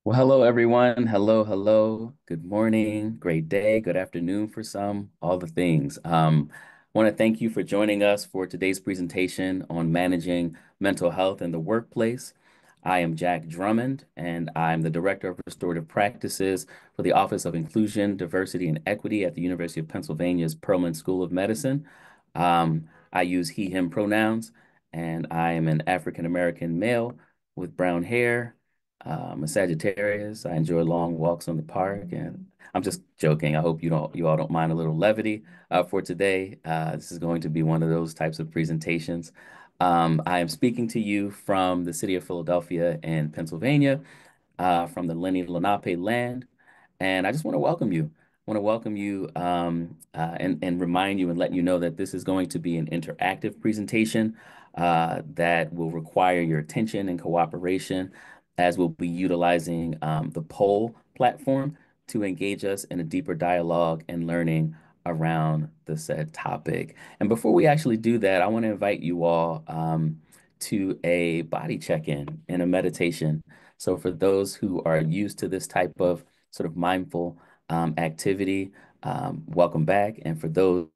Well, hello, everyone. Hello, hello. Good morning, great day, good afternoon for some, all the things. Want to thank you for joining us for today's presentation on managing mental health in the workplace. I am Jack Drummond, and I'm the Director of Restorative Practices for the Office of Inclusion, Diversity, and Equity at the University of Pennsylvania's Perelman School of Medicine. I use he, him pronouns, and I am an African American male with brown hair. I'm a Sagittarius. I enjoy long walks on the park, and I'm just joking. I hope you all don't mind a little levity for today. This is going to be one of those types of presentations. I am speaking to you from the city of Philadelphia in Pennsylvania, from the Lenni Lenape land. And I just want to welcome you. I want to welcome you and remind you and let you know that this is going to be an interactive presentation that will require your attention and cooperation, as we'll be utilizing the poll platform to engage us in a deeper dialogue and learning around the said topic. And before we actually do that, I want to invite you all to a body check-in and a meditation. So for those who are used to this type of sort of mindful activity, welcome back. And for those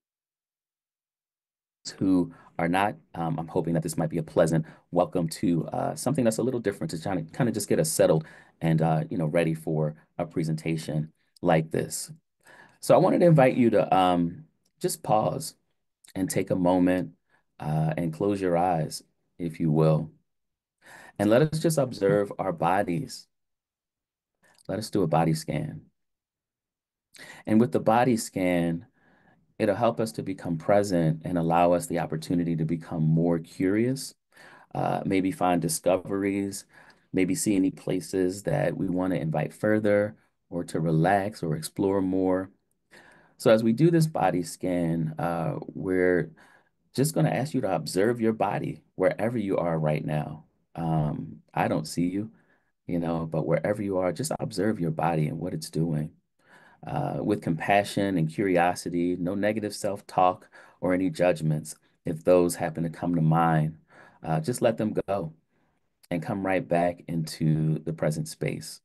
who are not, I'm hoping that this might be a pleasant welcome to something that's a little different to try to kind of just get us settled and ready for a presentation like this. So I wanted to invite you to just pause and take a moment and close your eyes, if you will, and let us just observe our bodies. Let us do a body scan. And with the body scan, it'll help us to become present and allow us the opportunity to become more curious, maybe find discoveries, maybe see any places that we want to invite further or to relax or explore more. So as we do this body scan, we're just going to ask you to observe your body wherever you are right now. I don't see you, but wherever you are, just observe your body and what it's doing with compassion and curiosity, no negative self-talk or any judgments. If those happen to come to mind, just let them go and come right back into the present space.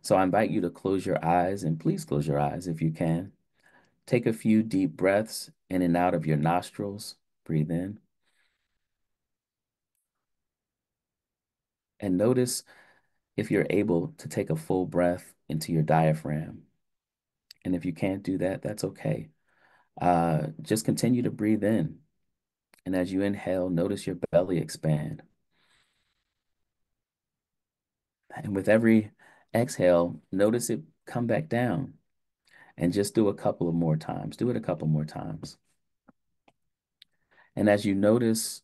So I invite you to close your eyes, and please close your eyes if you can. Take a few deep breaths in and out of your nostrils. Breathe in and notice if you're able to take a full breath into your diaphragm. And if you can't do that, that's okay. Just continue to breathe in. And as you inhale, notice your belly expand. And with every exhale, notice it come back down. And just do a couple of more times. Do it a couple more times. And as you notice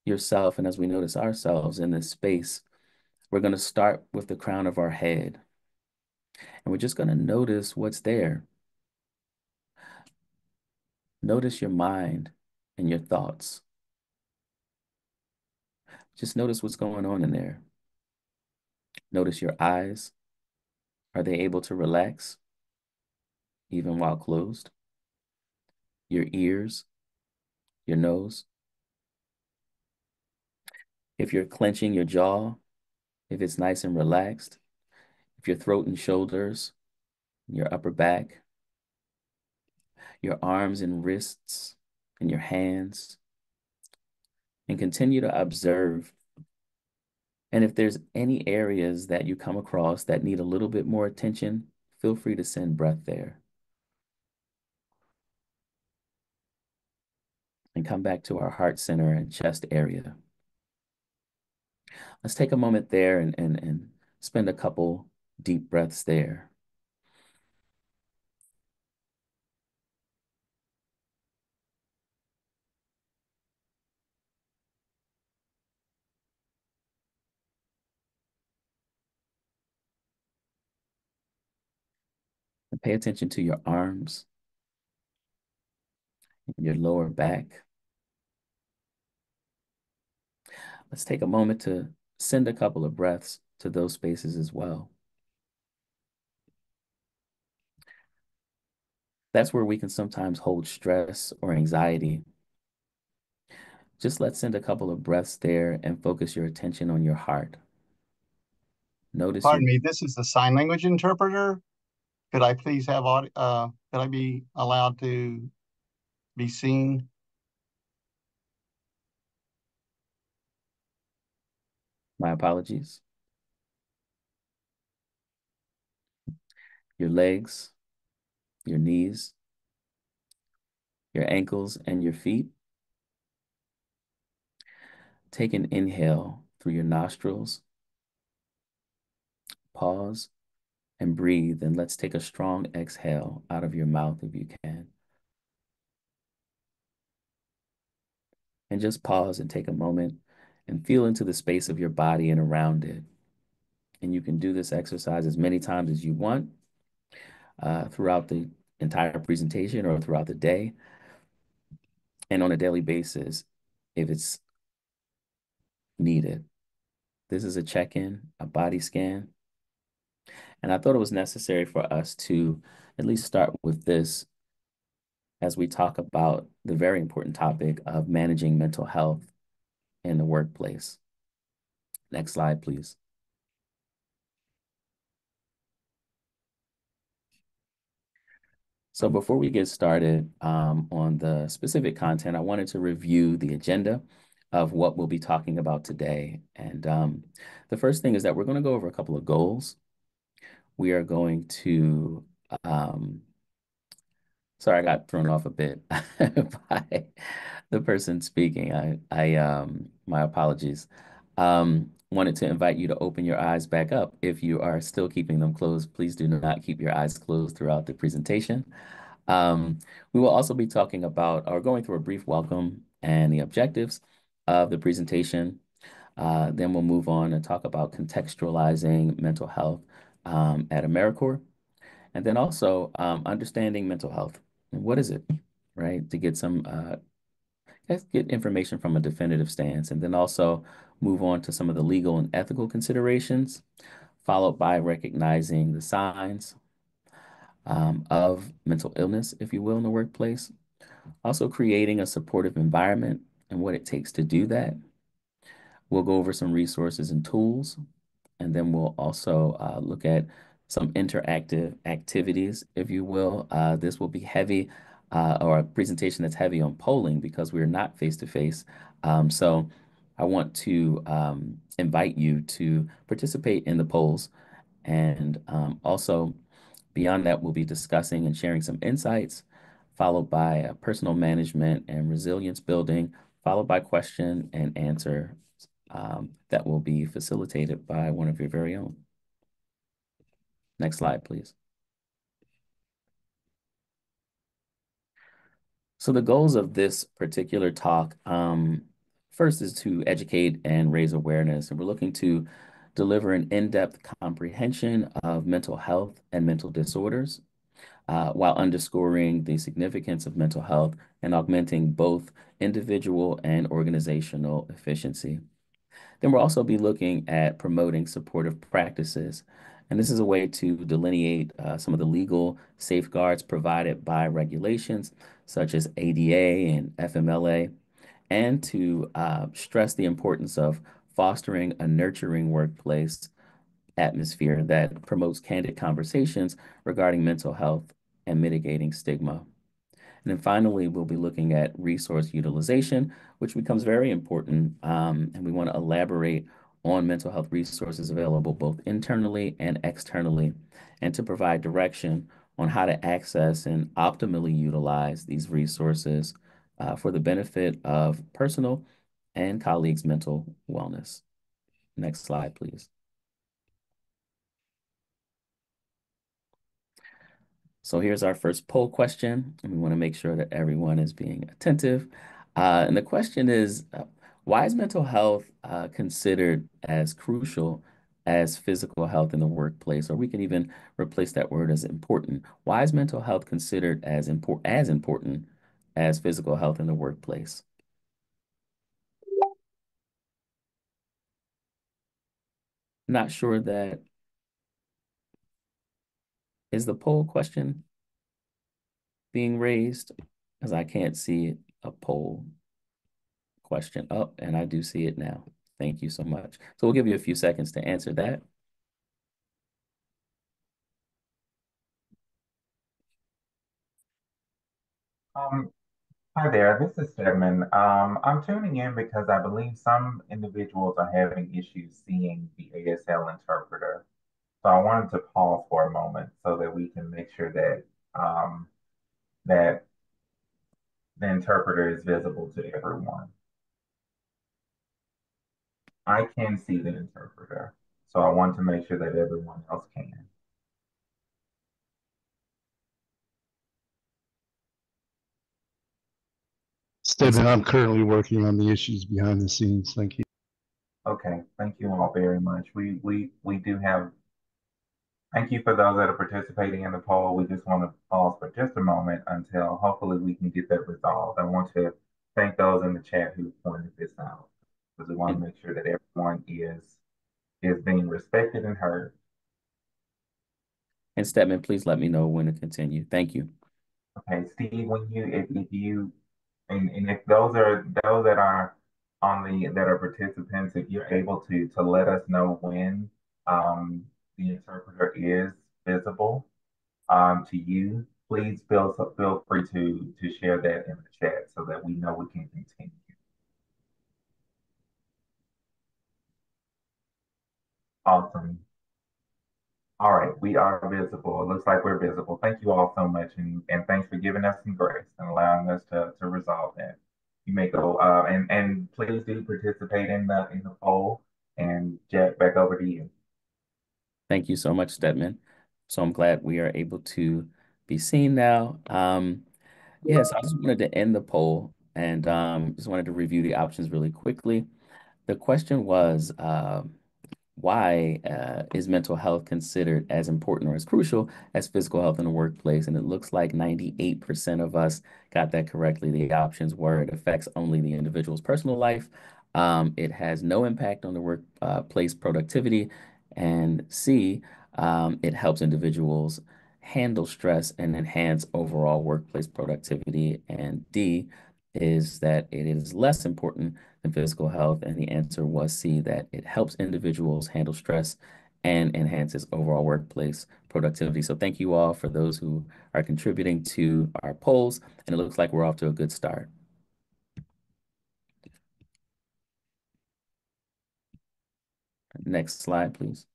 yourself and as we notice ourselves in this space, we're going to start with the crown of our head. And we're just going to notice what's there. Notice your mind and your thoughts. Just notice what's going on in there. Notice your eyes. Are they able to relax even while closed? Your ears, your nose. If you're clenching your jaw, if it's nice and relaxed, if your throat and shoulders, your upper back, your arms and wrists, and your hands, and continue to observe. And if there's any areas that you come across that need a little bit more attention, feel free to send breath there. And come back to our heart center and chest area. Let's take a moment there and spend a couple deep breaths there. And pay attention to your arms, your lower back. Let's take a moment to send a couple of breaths to those spaces as well. That's where we can sometimes hold stress or anxiety. Just let's send a couple of breaths there and focus your attention on your heart. Notice Pardon your, me, this is the sign language interpreter. Could I please have could I be allowed to be seen? my apologies, your legs, your knees, your ankles, and your feet. Take an inhale through your nostrils, pause, and breathe. And let's take a strong exhale out of your mouth if you can. And just pause and take a moment and feel into the space of your body and around it. And you can do this exercise as many times as you want throughout the entire presentation or throughout the day and on a daily basis if it's needed. This is a check-in, a body scan. And I thought it was necessary for us to at least start with this as we talk about the very important topic of managing mental health in the workplace. Next slide, please. So before we get started on the specific content, I wanted to review the agenda of what we'll be talking about today. And the first thing is that we're going to go over a couple of goals. We are going to um, sorry, I got thrown off a bit by the person speaking. My apologies. Wanted to invite you to open your eyes back up. If you are still keeping them closed, please do not keep your eyes closed throughout the presentation. Um, we will also be talking about or going through a brief welcome and the objectives of the presentation. Then we'll move on and talk about contextualizing mental health at AmeriCorps. And then also understanding mental health. And what is it, right? To get some, let's get information from a definitive stance. And then also move on to some of the legal and ethical considerations, followed by recognizing the signs of mental illness, if you will, in the workplace. Also creating a supportive environment and what it takes to do that. We'll go over some resources and tools. And then we'll also look at some interactive activities, if you will. This will be heavy, or a presentation that's heavy on polling because we're not face to face. So I want to invite you to participate in the polls. And also, beyond that, we'll be discussing and sharing some insights, followed by personal management and resilience building, followed by question and answer that will be facilitated by one of your very own. Next slide, please. So the goals of this particular talk, first is to educate and raise awareness. And we're looking to deliver an in-depth comprehension of mental health and mental disorders, while underscoring the significance of mental health and augmenting both individual and organizational efficiency. Then we'll also be looking at promoting supportive practices. And this is a way to delineate some of the legal safeguards provided by regulations such as ADA and FMLA, and to stress the importance of fostering a nurturing workplace atmosphere that promotes candid conversations regarding mental health and mitigating stigma. And then finally, we'll be looking at resource utilization, which becomes very important. And we want to elaborate on mental health resources available both internally and externally, and to provide direction on how to access and optimally utilize these resources for the benefit of personal and colleagues' mental wellness. Next slide, please. So here's our first poll question, and we want to make sure that everyone is being attentive. And the question is, why is mental health considered as crucial as physical health in the workplace? Or we can even replace that word as important. Why is mental health considered as important as physical health in the workplace? Not sure that is the poll question being raised, because I can't see a poll question up, and I do see it now. Thank you so much. So we'll give you a few seconds to answer that. Um, Hi there, this is Stedman. I'm tuning in because I believe some individuals are having issues seeing the ASL interpreter. So I wanted to pause for a moment so that we can make sure that the interpreter is visible to everyone. I can see the interpreter, so I want to make sure that everyone else can. And Stephen, I'm currently working on the issues behind the scenes. Thank you. Okay, thank you all very much. We do have Thank you for those that are participating in the poll. We just want to pause for just a moment until hopefully we can get that resolved. I want to thank those in the chat who pointed this out because we want to and, make sure that everyone is being respected and heard. and Stedman, please let me know when to continue. Thank you. Okay, Steve, when you if you and if those that are on that are participants, if you're able to let us know when the interpreter is visible to you, please feel free to share that in the chat so that we know we can continue. Awesome. All right, we are visible. It looks like we're visible. Thank you all so much, and thanks for giving us some grace and allowing us to resolve that. You may go and please do participate in the poll. And Jack, back over to you. Thank you so much, Stedman. So I'm glad we are able to be seen now. Yes, I just wanted to end the poll and just wanted to review the options really quickly. The question was, why is mental health considered as important or as crucial as physical health in the workplace? And it looks like 98% of us got that correctly. The options were it affects only the individual's personal life. It has no impact on the workplace productivity. And C, it helps individuals handle stress and enhance overall workplace productivity. And D is that it is less important than physical health. And the answer was C, that it helps individuals handle stress and enhances overall workplace productivity. So thank you all for those who are contributing to our polls. And it looks like we're off to a good start. Next slide, please.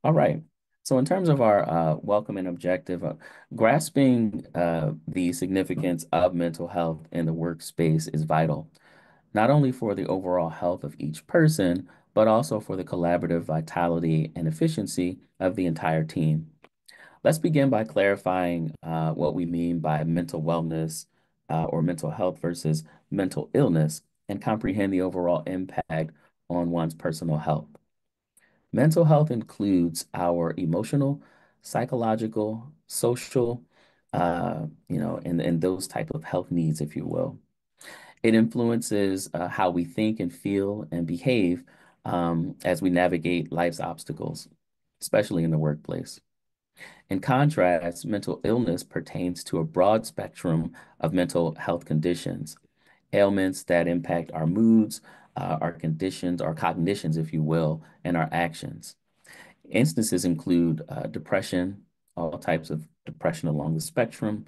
All right. So in terms of our welcome and objective, grasping the significance of mental health in the workspace is vital, not only for the overall health of each person, but also for the collaborative vitality and efficiency of the entire team. Let's begin by clarifying what we mean by mental wellness or mental health versus mental illness and comprehend the overall impact on one's personal health. Mental health includes our emotional, psychological, social, and those type of health needs, if you will. It influences how we think and feel and behave as we navigate life's obstacles, especially in the workplace. In contrast, mental illness pertains to a broad spectrum of mental health conditions, ailments that impact our moods, our conditions, our cognitions, if you will, and our actions. Instances include depression, all types of depression along the spectrum,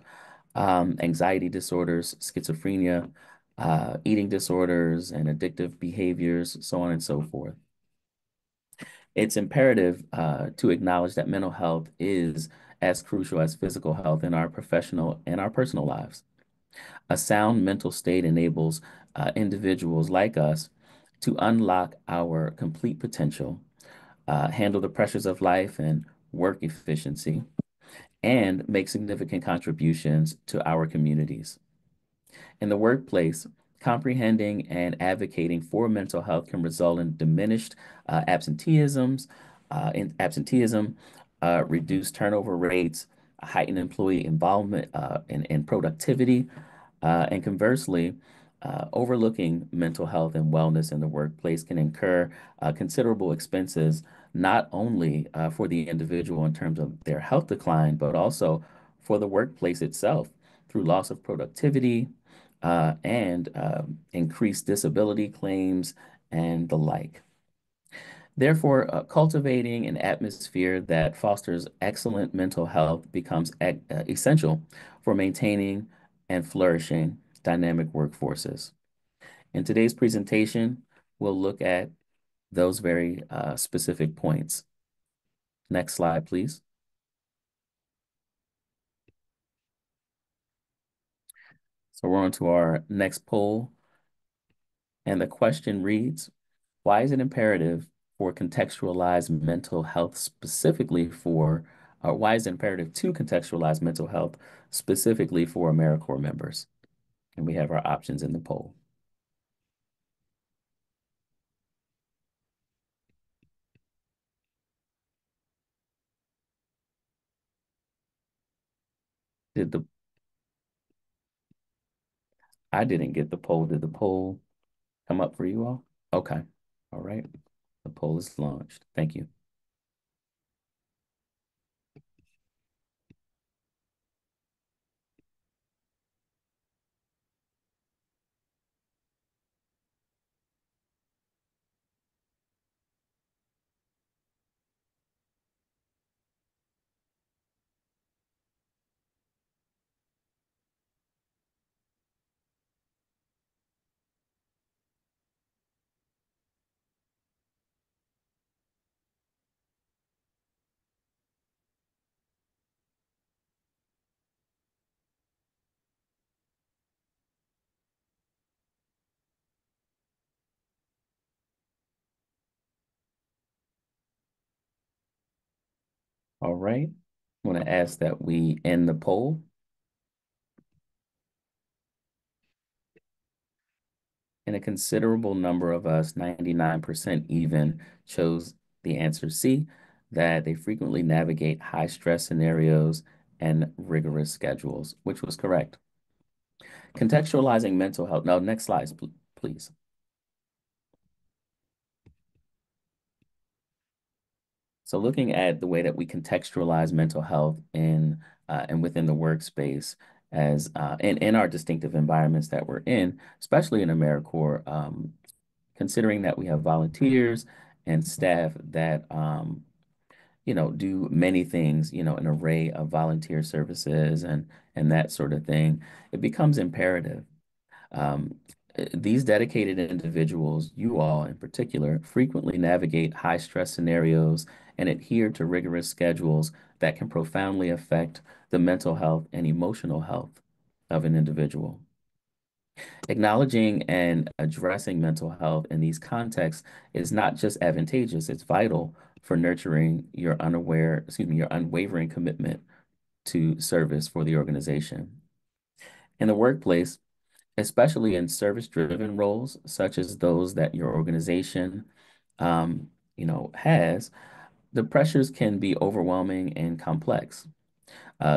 anxiety disorders, schizophrenia, eating disorders, and addictive behaviors, so on and so forth. It's imperative to acknowledge that mental health is as crucial as physical health in our professional and our personal lives. A sound mental state enables individuals like us to unlock our complete potential, handle the pressures of life and work efficiency, and make significant contributions to our communities. In the workplace, comprehending and advocating for mental health can result in diminished absenteeism, reduced turnover rates, heightened employee involvement and productivity, and conversely, overlooking mental health and wellness in the workplace can incur considerable expenses, not only for the individual in terms of their health decline, but also for the workplace itself through loss of productivity and increased disability claims and the like. Therefore, cultivating an atmosphere that fosters excellent mental health becomes essential for maintaining and flourishing dynamic workforces. In today's presentation, we'll look at those very specific points. Next slide, please. So we're on to our next poll, and the question reads, why is it imperative for contextualized mental health specifically for, or why is it imperative to contextualize mental health specifically for AmeriCorps members? And we have our options in the poll. I didn't get the poll. Did the poll come up for you all? Okay. All right. The poll is launched. Thank you. All right. I want to ask that we end the poll. And a considerable number of us, 99% even, chose the answer C, that they frequently navigate high stress scenarios and rigorous schedules, which was correct. Contextualizing mental health. Now, next slide, please. So looking at the way that we contextualize mental health in and within the workspace as in our distinctive environments that we're in, especially in AmeriCorps, considering that we have volunteers and staff that do many things, an array of volunteer services and that sort of thing, it becomes imperative. Um, these dedicated individuals, you all in particular, frequently navigate high stress scenarios and adhere to rigorous schedules that can profoundly affect the mental health and emotional health of an individual. Acknowledging and addressing mental health in these contexts is not just advantageous, it's vital for nurturing your your unwavering commitment to service for the organization. In the workplace, especially in service-driven roles, such as those that your organization, has, the pressures can be overwhelming and complex.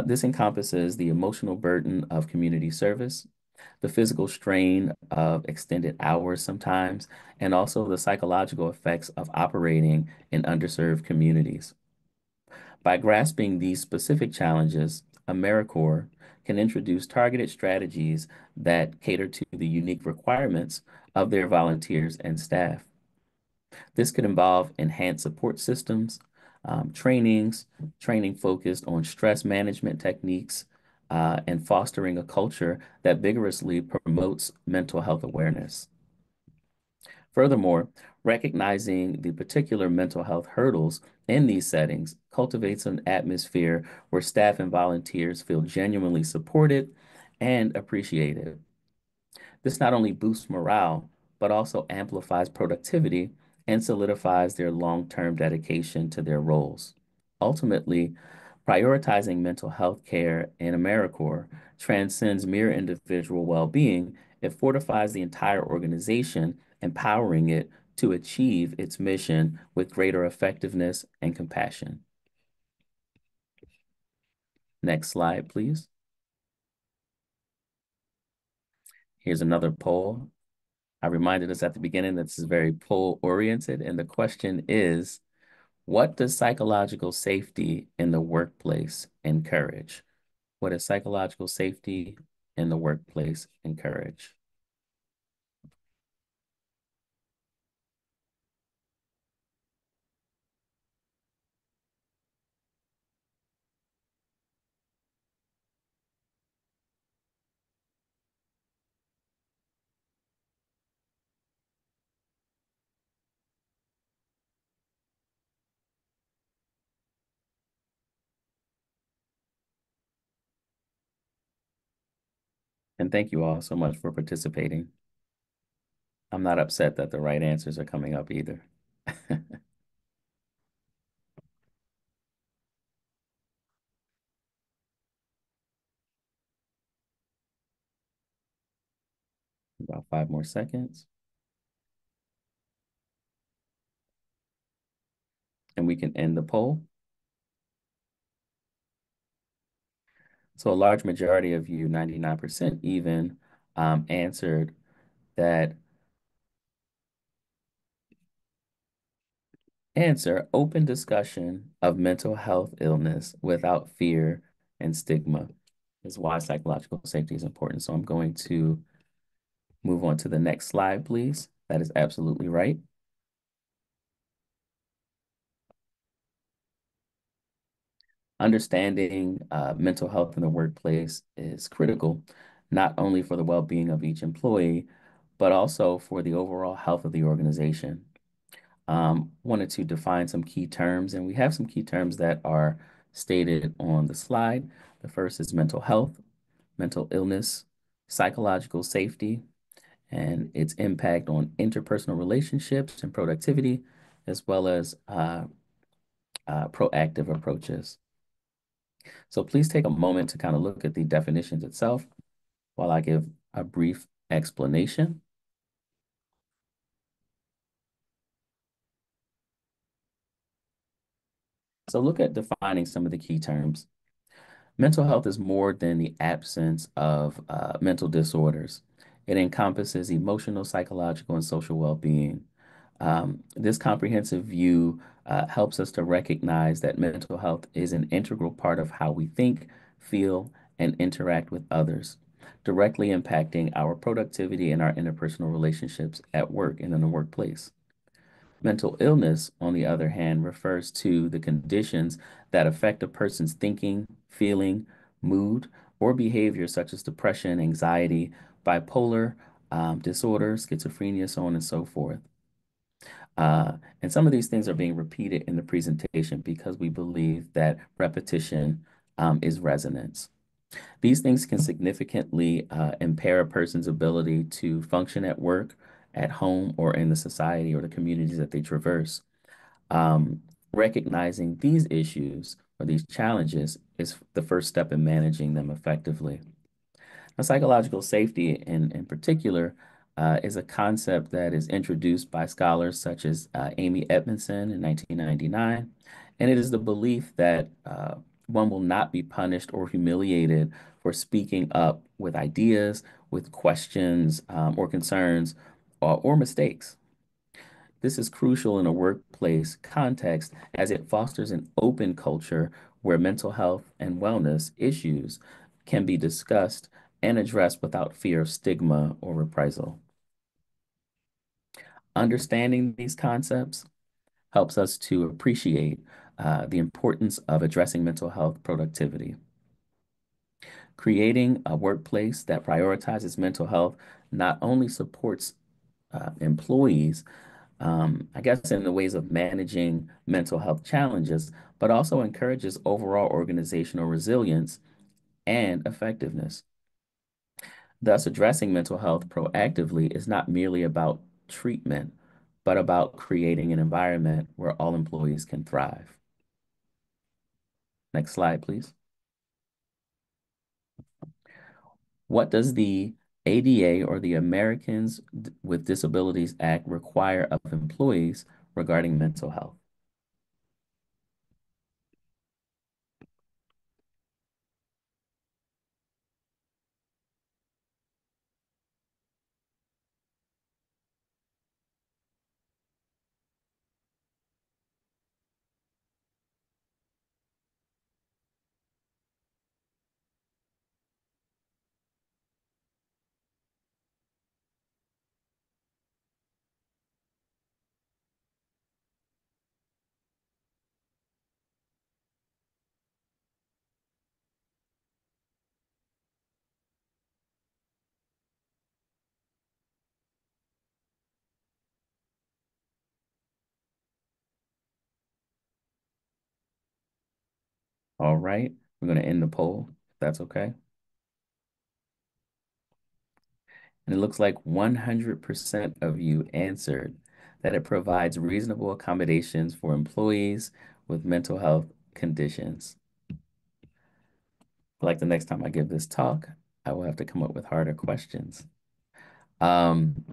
This encompasses the emotional burden of community service, the physical strain of extended hours sometimes, and also the psychological effects of operating in underserved communities. By grasping these specific challenges, AmeriCorps can introduce targeted strategies that cater to the unique requirements of their volunteers and staff. This could involve enhanced support systems, training focused on stress management techniques, and fostering a culture that vigorously promotes mental health awareness. Furthermore, recognizing the particular mental health hurdles in these settings cultivates an atmosphere where staff and volunteers feel genuinely supported and appreciated. This not only boosts morale, but also amplifies productivity and solidifies their long-term dedication to their roles. Ultimately, prioritizing mental health care in AmeriCorps transcends mere individual well-being. It fortifies the entire organization, empowering it to achieve its mission with greater effectiveness and compassion. Next slide, please. Here's another poll. I reminded us at the beginning that this is very poll-oriented, and the question is, what does psychological safety in the workplace encourage? What does psychological safety in the workplace encourage? And thank you all so much for participating. I'm not upset that the right answers are coming up either. About 5 more seconds. And we can end the poll. So a large majority of you, 99% even, answered that answer open discussion of mental health illness without fear and stigma is why psychological safety is important. So I'm going to move on to the next slide, please. That is absolutely right. Understanding mental health in the workplace is critical, not only for the well-being of each employee, but also for the overall health of the organization. Wanted to define some key terms, and we have some key terms that are stated on the slide. The first is mental health, mental illness, psychological safety, and its impact on interpersonal relationships and productivity, as well as proactive approaches. So please take a moment to kind of look at the definitions itself while I give a brief explanation. So look at defining some of the key terms. Mental health is more than the absence of mental disorders. It encompasses emotional, psychological, and social well-being. This comprehensive view helps us to recognize that mental health is an integral part of how we think, feel, and interact with others, directly impacting our productivity and our interpersonal relationships at work and in the workplace. Mental illness, on the other hand, refers to the conditions that affect a person's thinking, feeling, mood, or behavior, such as depression, anxiety, bipolar disorder, schizophrenia, so on and so forth. And some of these things are being repeated in the presentation because we believe that repetition is resonance. These things can significantly impair a person's ability to function at work, at home, or in the society or the communities that they traverse. Recognizing these issues or these challenges is the first step in managing them effectively. Now, psychological safety in particular is a concept that is introduced by scholars such as Amy Edmondson in 1999, and it is the belief that one will not be punished or humiliated for speaking up with ideas, with questions or concerns or mistakes. This is crucial in a workplace context as it fosters an open culture where mental health and wellness issues can be discussed and addressed without fear of stigma or reprisal. Understanding these concepts helps us to appreciate the importance of addressing mental health productivity. Creating a workplace that prioritizes mental health not only supports employees, I guess, in the ways of managing mental health challenges, but also encourages overall organizational resilience and effectiveness. Thus, addressing mental health proactively is not merely about treatment, but about creating an environment where all employees can thrive. Next slide, please. What does the ADA or the Americans with Disabilities Act require of employees regarding mental health? All right, we're going to end the poll, if that's okay. And it looks like 100% of you answered that it provides reasonable accommodations for employees with mental health conditions. Like the next time I give this talk, I will have to come up with harder questions. Um,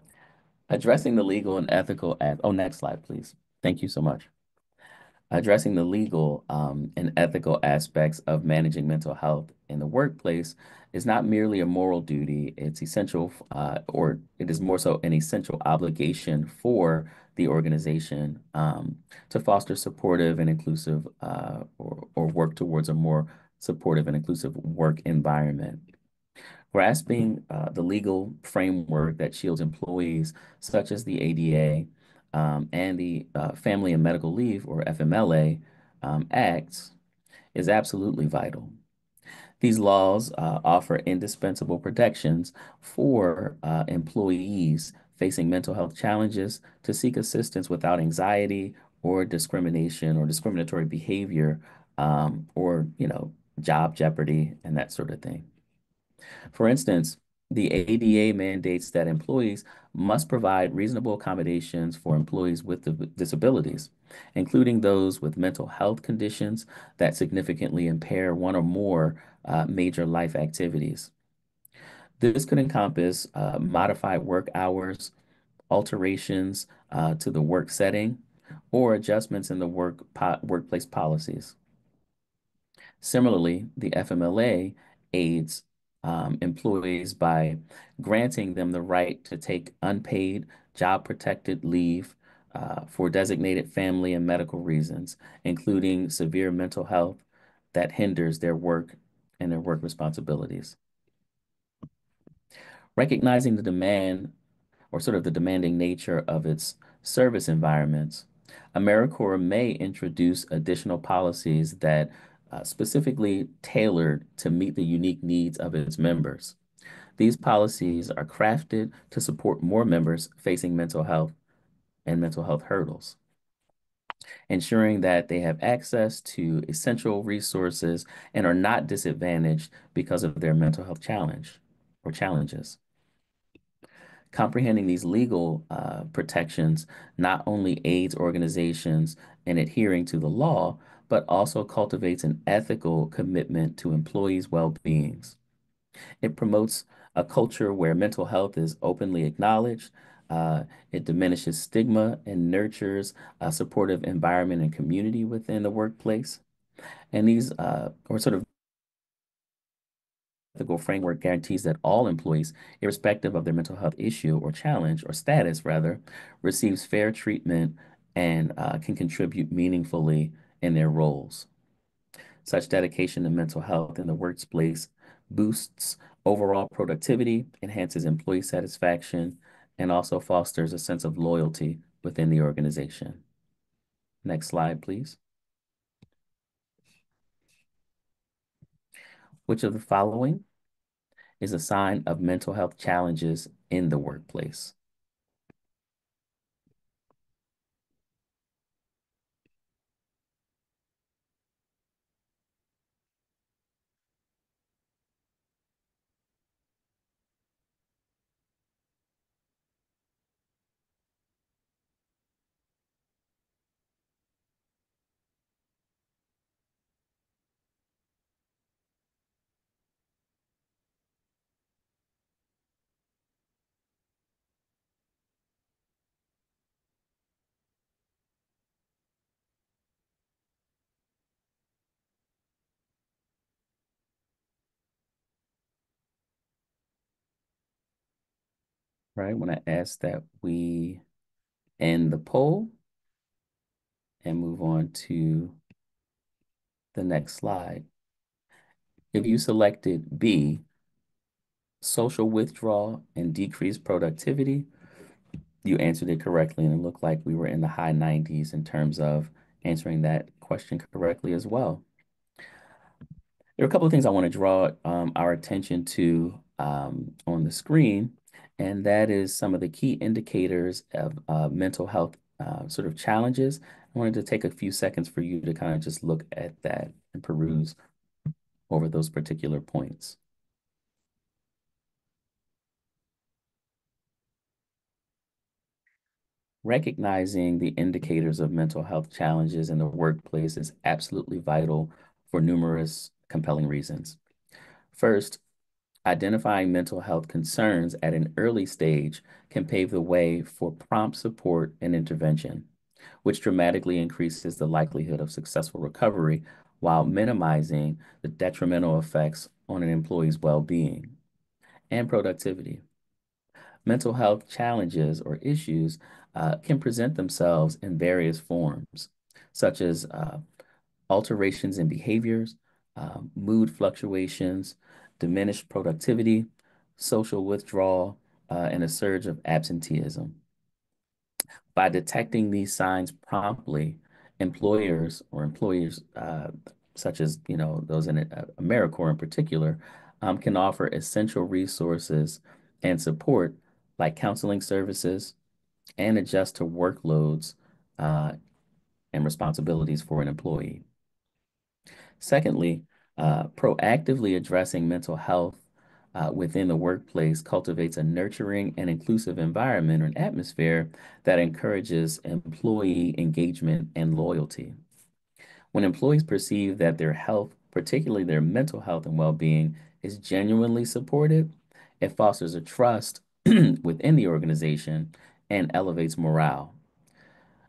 Addressing the legal and ethical oh, next slide, please. Thank you so much. Addressing the legal and ethical aspects of managing mental health in the workplace is not merely a moral duty, it's essential, or it is more so an essential obligation for the organization to foster supportive and inclusive or work towards a more supportive and inclusive work environment. Grasping the legal framework that shields employees, such as the ADA and the Family and Medical Leave, or FMLA, acts, is absolutely vital. These laws offer indispensable protections for employees facing mental health challenges to seek assistance without anxiety or discrimination or discriminatory behavior or, job jeopardy and that sort of thing. For instance, the ADA mandates that employees must provide reasonable accommodations for employees with disabilities, including those with mental health conditions that significantly impair one or more major life activities. This could encompass modified work hours, alterations to the work setting, or adjustments in the workplace policies. Similarly, the FMLA aids employees by granting them the right to take unpaid job protected leave for designated family and medical reasons, including severe mental health that hinders their work and their work responsibilities. Recognizing the demand or sort of the demanding nature of its service environments, AmeriCorps may introduce additional policies that specifically tailored to meet the unique needs of its members. These policies are crafted to support more members facing mental health and mental health hurdles, ensuring that they have access to essential resources and are not disadvantaged because of their mental health challenge or challenges. Comprehending these legal protections not only aids organizations in adhering to the law, but also cultivates an ethical commitment to employees' well-beings. It promotes a culture where mental health is openly acknowledged. It diminishes stigma and nurtures a supportive environment and community within the workplace. And these, or sort of ethical framework guarantees that all employees, irrespective of their mental health issue or challenge or status rather, receives fair treatment and can contribute meaningfully in their roles. Such dedication to mental health in the workplace boosts overall productivity, enhances employee satisfaction, and also fosters a sense of loyalty within the organization. Next slide, please. Which of the following is a sign of mental health challenges in the workplace? Right, when I ask that we end the poll and move on to the next slide. If you selected B, social withdrawal and decreased productivity, you answered it correctly, and it looked like we were in the high 90s in terms of answering that question correctly as well. There are a couple of things I want to draw our attention to on the screen, and that is some of the key indicators of mental health sort of challenges. I wanted to take a few seconds for you to kind of just look at that and peruse over those particular points. Recognizing the indicators of mental health challenges in the workplace is absolutely vital for numerous compelling reasons. First, identifying mental health concerns at an early stage can pave the way for prompt support and intervention, which dramatically increases the likelihood of successful recovery while minimizing the detrimental effects on an employee's well-being and productivity. Mental health challenges or issues can present themselves in various forms, such as alterations in behaviors, mood fluctuations, diminished productivity, social withdrawal, and a surge of absenteeism. By detecting these signs promptly, employers or employers such as those in AmeriCorps in particular can offer essential resources and support like counseling services and adjust to workloads uh, and responsibilities for an employee. Secondly, proactively addressing mental health within the workplace cultivates a nurturing and inclusive environment or an atmosphere that encourages employee engagement and loyalty. When employees perceive that their health, particularly their mental health and well-being, is genuinely supported, it fosters a trust within the organization and elevates morale.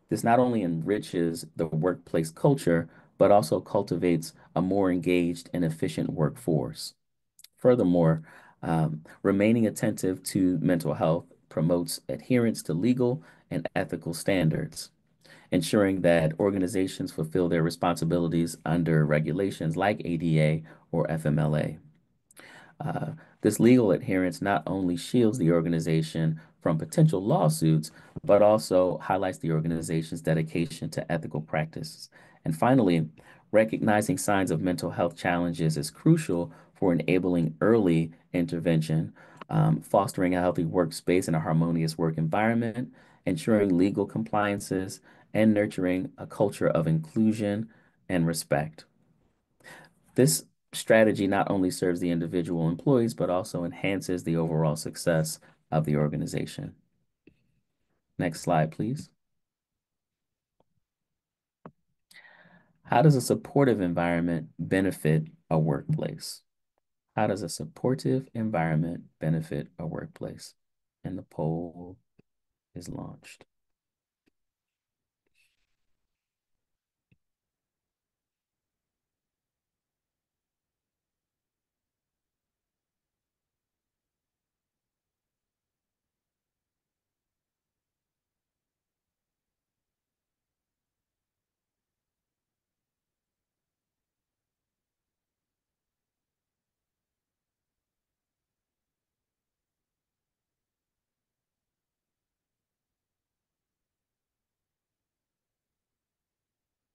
This not only enriches the workplace culture, but also cultivates a more engaged and efficient workforce. Furthermore, remaining attentive to mental health promotes adherence to legal and ethical standards, ensuring that organizations fulfill their responsibilities under regulations like ADA or FMLA. Uh, this legal adherence not only shields the organization from potential lawsuits, but also highlights the organization's dedication to ethical practices. And finally, recognizing signs of mental health challenges is crucial for enabling early intervention, fostering a healthy workspace and a harmonious work environment, ensuring legal compliances, and nurturing a culture of inclusion and respect. This strategy not only serves the individual employees, but also enhances the overall success of the organization. Next slide, please. How does a supportive environment benefit a workplace? How does a supportive environment benefit a workplace? And the poll is launched.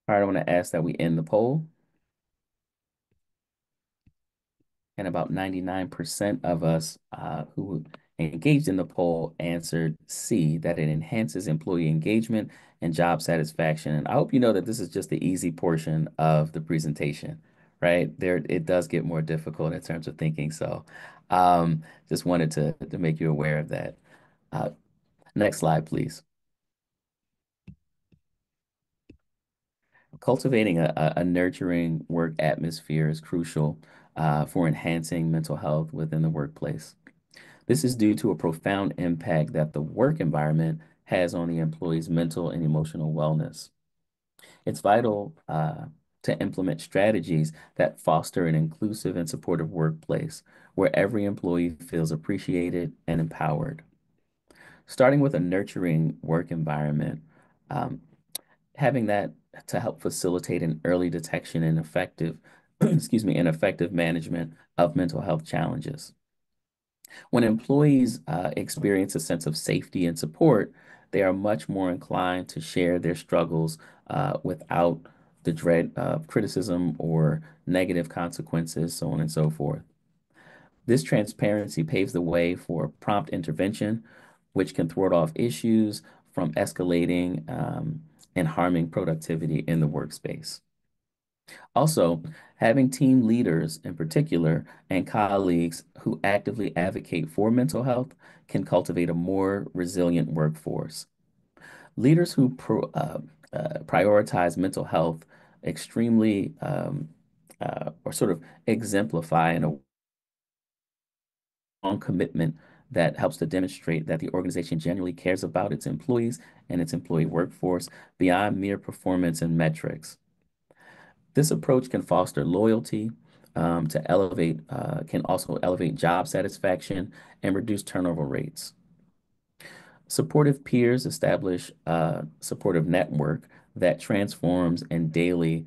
All right, I want to ask that we end the poll. And about 99% of us who engaged in the poll answered C, that it enhances employee engagement and job satisfaction. And I hope you know that this is just the easy portion of the presentation, right? There, it does get more difficult in terms of thinking. So just wanted to make you aware of that. Uh, Next slide, please. Cultivating a nurturing work atmosphere is crucial for enhancing mental health within the workplace. This is due to a profound impact that the work environment has on the employee's mental and emotional wellness. It's vital to implement strategies that foster an inclusive and supportive workplace where every employee feels appreciated and empowered. Starting with a nurturing work environment, um, having that to help facilitate an early detection and effective, excuse me, and effective management of mental health challenges. When employees experience a sense of safety and support, they are much more inclined to share their struggles without the dread of criticism or negative consequences, so on and so forth. This transparency paves the way for prompt intervention, which can thwart off issues from escalating and harming productivity in the workspace. Also, having team leaders in particular and colleagues who actively advocate for mental health can cultivate a more resilient workforce. Leaders who prioritize mental health extremely or sort of exemplify in a strong commitment that helps to demonstrate that the organization genuinely cares about its employees and its employee workforce beyond mere performance and metrics. This approach can foster loyalty, can also elevate job satisfaction and reduce turnover rates. Supportive peers establish a supportive network that transform the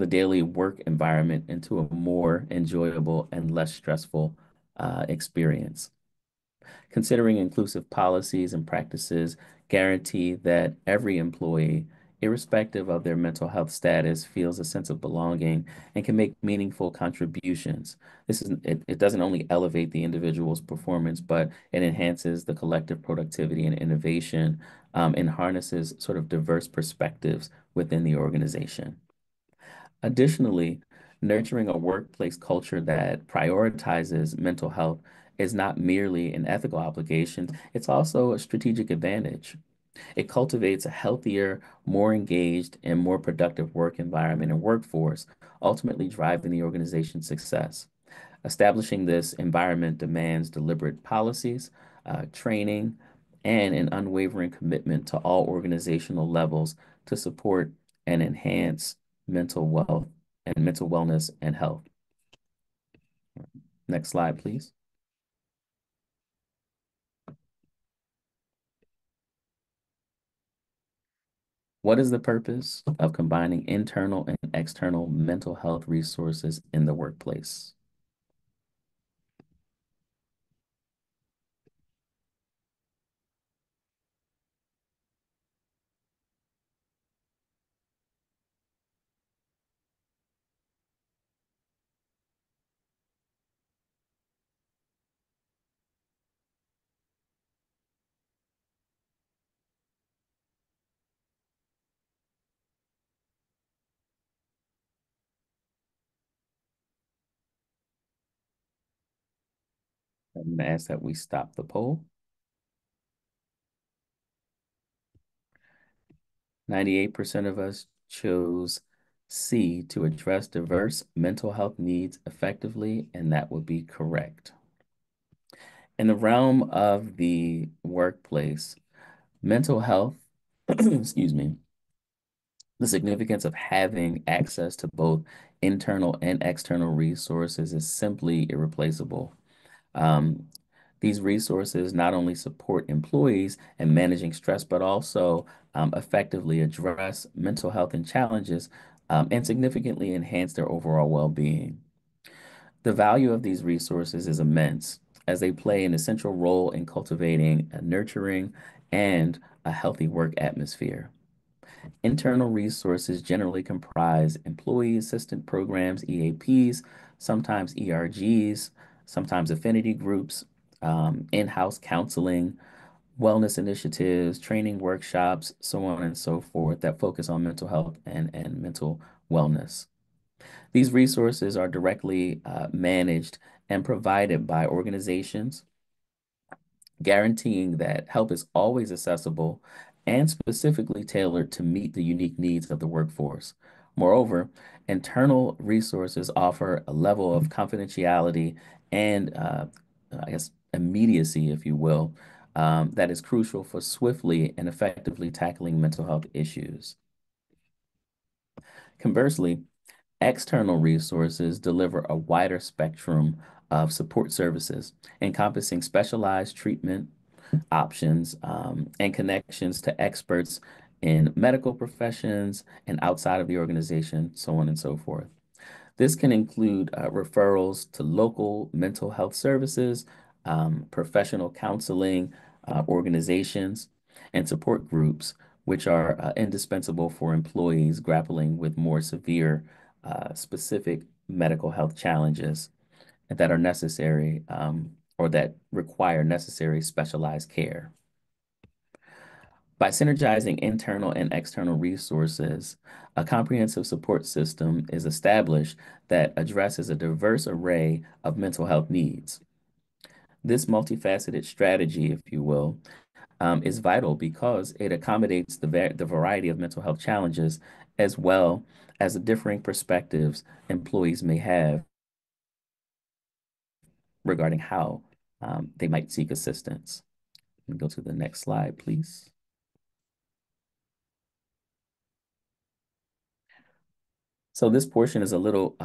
daily work environment into a more enjoyable and less stressful experience. Considering inclusive policies and practices guarantee that every employee, irrespective of their mental health status, feels a sense of belonging and can make meaningful contributions. It doesn't only elevate the individual's performance, but it enhances the collective productivity and innovation, and harnesses sort of diverse perspectives within the organization. Additionally, nurturing a workplace culture that prioritizes mental health is not merely an ethical obligation, it's also a strategic advantage. It cultivates a healthier, more engaged, and more productive work environment and workforce, ultimately driving the organization's success. Establishing this environment demands deliberate policies, training, and an unwavering commitment to all organizational levels to support and enhance mental wealth and mental wellness and health. Next slide, please. What is the purpose of combining internal and external mental health resources in the workplace? I'm going to ask that we stop the poll. 98% of us chose C, to address diverse mental health needs effectively, and that would be correct. In the realm of the workplace, mental health, excuse me, the significance of having access to both internal and external resources is simply irreplaceable. Um, these resources not only support employees in managing stress, but also effectively address mental health and challenges, and significantly enhance their overall well-being. The value of these resources is immense, as they play an essential role in cultivating a nurturing and a healthy work atmosphere. Internal resources generally comprise employee assistance programs, EAPs, sometimes ERGs, sometimes affinity groups, in-house counseling, wellness initiatives, training workshops, so on and so forth, that focus on mental health and mental wellness. These resources are directly managed and provided by organizations, guaranteeing that help is always accessible and specifically tailored to meet the unique needs of the workforce. Moreover, internal resources offer a level of confidentiality and, I guess, immediacy, if you will, that is crucial for swiftly and effectively tackling mental health issues. Conversely, external resources deliver a wider spectrum of support services, encompassing specialized treatment options, and connections to experts in medical professions and outside of the organization, so on and so forth. This can include referrals to local mental health services, professional counseling organizations, and support groups, which are indispensable for employees grappling with more severe, specific medical health challenges that are necessary, or that require necessary specialized care. By synergizing internal and external resources, a comprehensive support system is established that addresses a diverse array of mental health needs. This multifaceted strategy, if you will, is vital because it accommodates the variety of mental health challenges as well as the differing perspectives employees may have regarding how they might seek assistance. Let me go to the next slide, please. So this portion is a little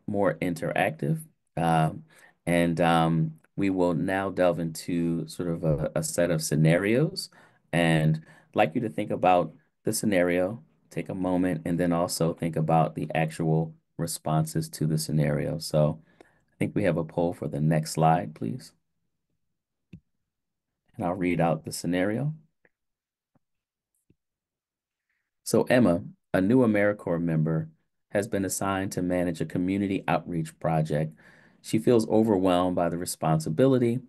more interactive, um, and we will now delve into sort of a set of scenarios. And I'd like you to think about the scenario, take a moment, and then also think about the actual responses to the scenario. So I think we have a poll for the next slide, please. And I'll read out the scenario. So Emma, a new AmeriCorps member, has been assigned to manage a community outreach project. She feels overwhelmed by the responsibility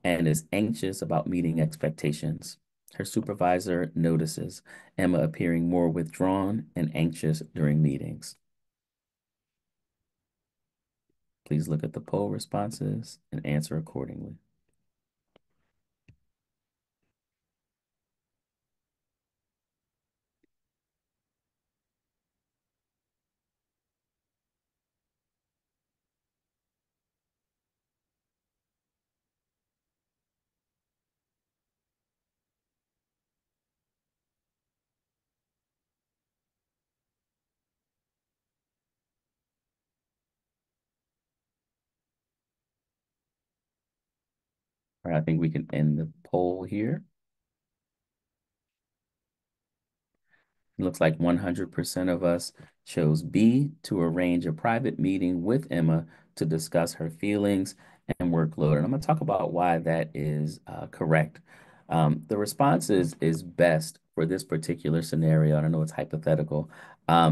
and is anxious about meeting expectations. Her supervisor notices Emma appearing more withdrawn and anxious during meetings. Please look at the poll responses and answer accordingly. All right, I think we can end the poll here. It looks like 100% of us chose B, to arrange a private meeting with Emma to discuss her feelings and workload. And I'm going to talk about why that is correct. The response is best for this particular scenario, and I know it's hypothetical,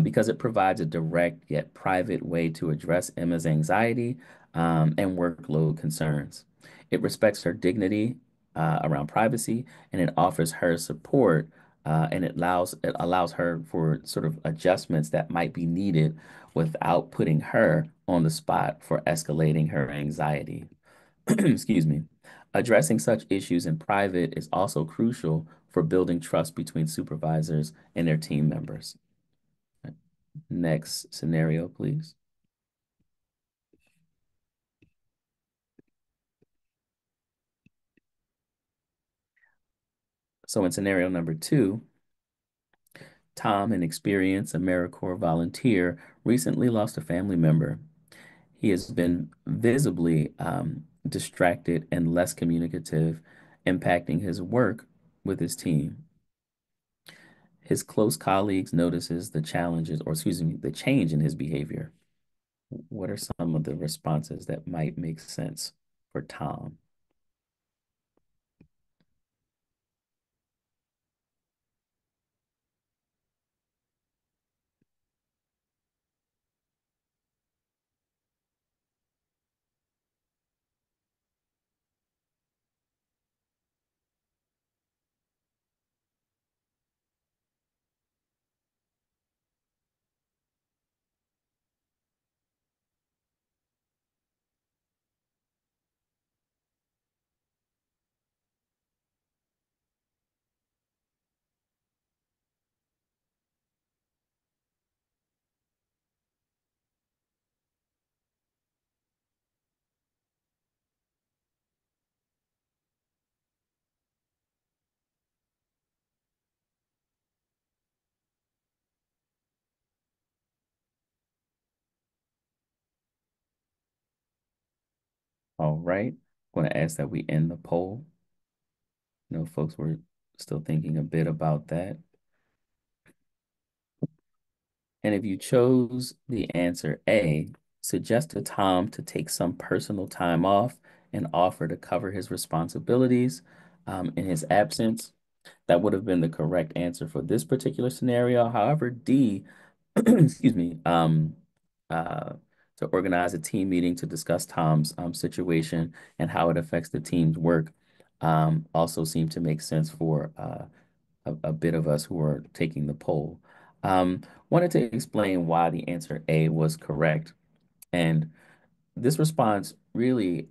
because it provides a direct yet private way to address Emma's anxiety and workload concerns. It respects her dignity around privacy, and it offers her support and it allows her for sort of adjustments that might be needed without putting her on the spot for escalating her anxiety. Excuse me. Addressing such issues in private is also crucial for building trust between supervisors and their team members. Next scenario, please. So in scenario number 2, Tom, an experienced AmeriCorps volunteer, recently lost a family member. He has been visibly distracted and less communicative, impacting his work with his team. His close colleagues notices the challenges, or excuse me, the change in his behavior. What are some of the responses that might make sense for Tom? All right. I'm going to ask that we end the poll. You know, folks were still thinking a bit about that. And if you chose the answer A, suggest to Tom to take some personal time off and offer to cover his responsibilities in his absence. That would have been the correct answer for this particular scenario. However, D, excuse me, uh, to organize a team meeting to discuss Tom's situation and how it affects the team's work also seemed to make sense for a bit of us who are taking the poll. Wanted to explain why the answer A was correct. And this response really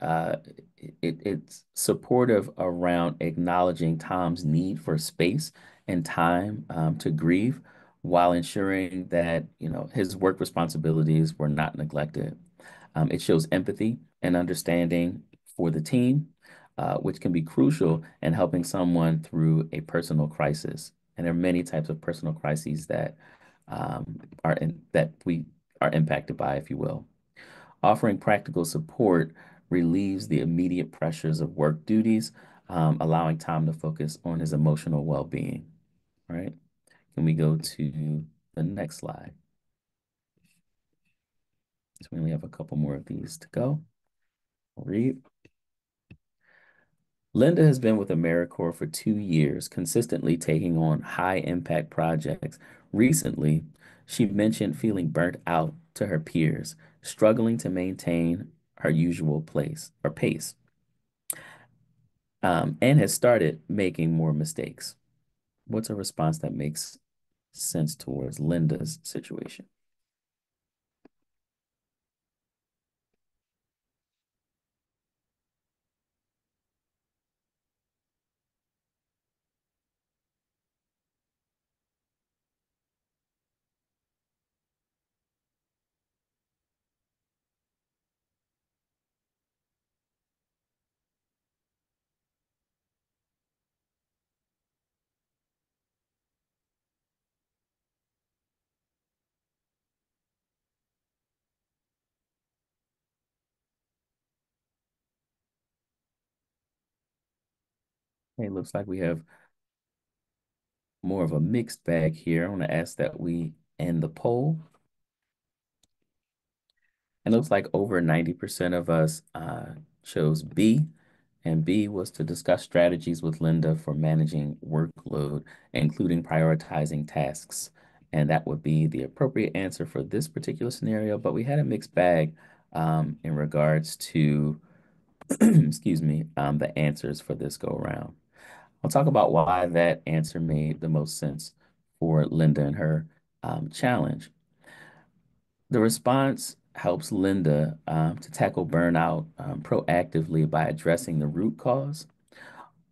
it's supportive around acknowledging Tom's need for space and time to grieve while ensuring that his work responsibilities were not neglected. It shows empathy and understanding for the team, which can be crucial in helping someone through a personal crisis. And there are many types of personal crises that that we are impacted by, if you will. Offering practical support relieves the immediate pressures of work duties, allowing Tom to focus on his emotional well-being. All right. Can we go to the next slide? So we only have a couple more of these to go. I'll read. Linda has been with AmeriCorps for 2 years, consistently taking on high impact projects. Recently, she mentioned feeling burnt out to her peers, struggling to maintain her usual place or pace, and has started making more mistakes. What's a response that makes sense towards Linda's situation? Hey, looks like we have more of a mixed bag here. I want to ask that we end the poll. It looks like over 90% of us chose B, and B was to discuss strategies with Linda for managing workload, including prioritizing tasks. And that would be the appropriate answer for this particular scenario. But we had a mixed bag in regards to, excuse me, the answers for this go around. I'll talk about why that answer made the most sense for Linda and her challenge. The response helps Linda to tackle burnout proactively by addressing the root cause,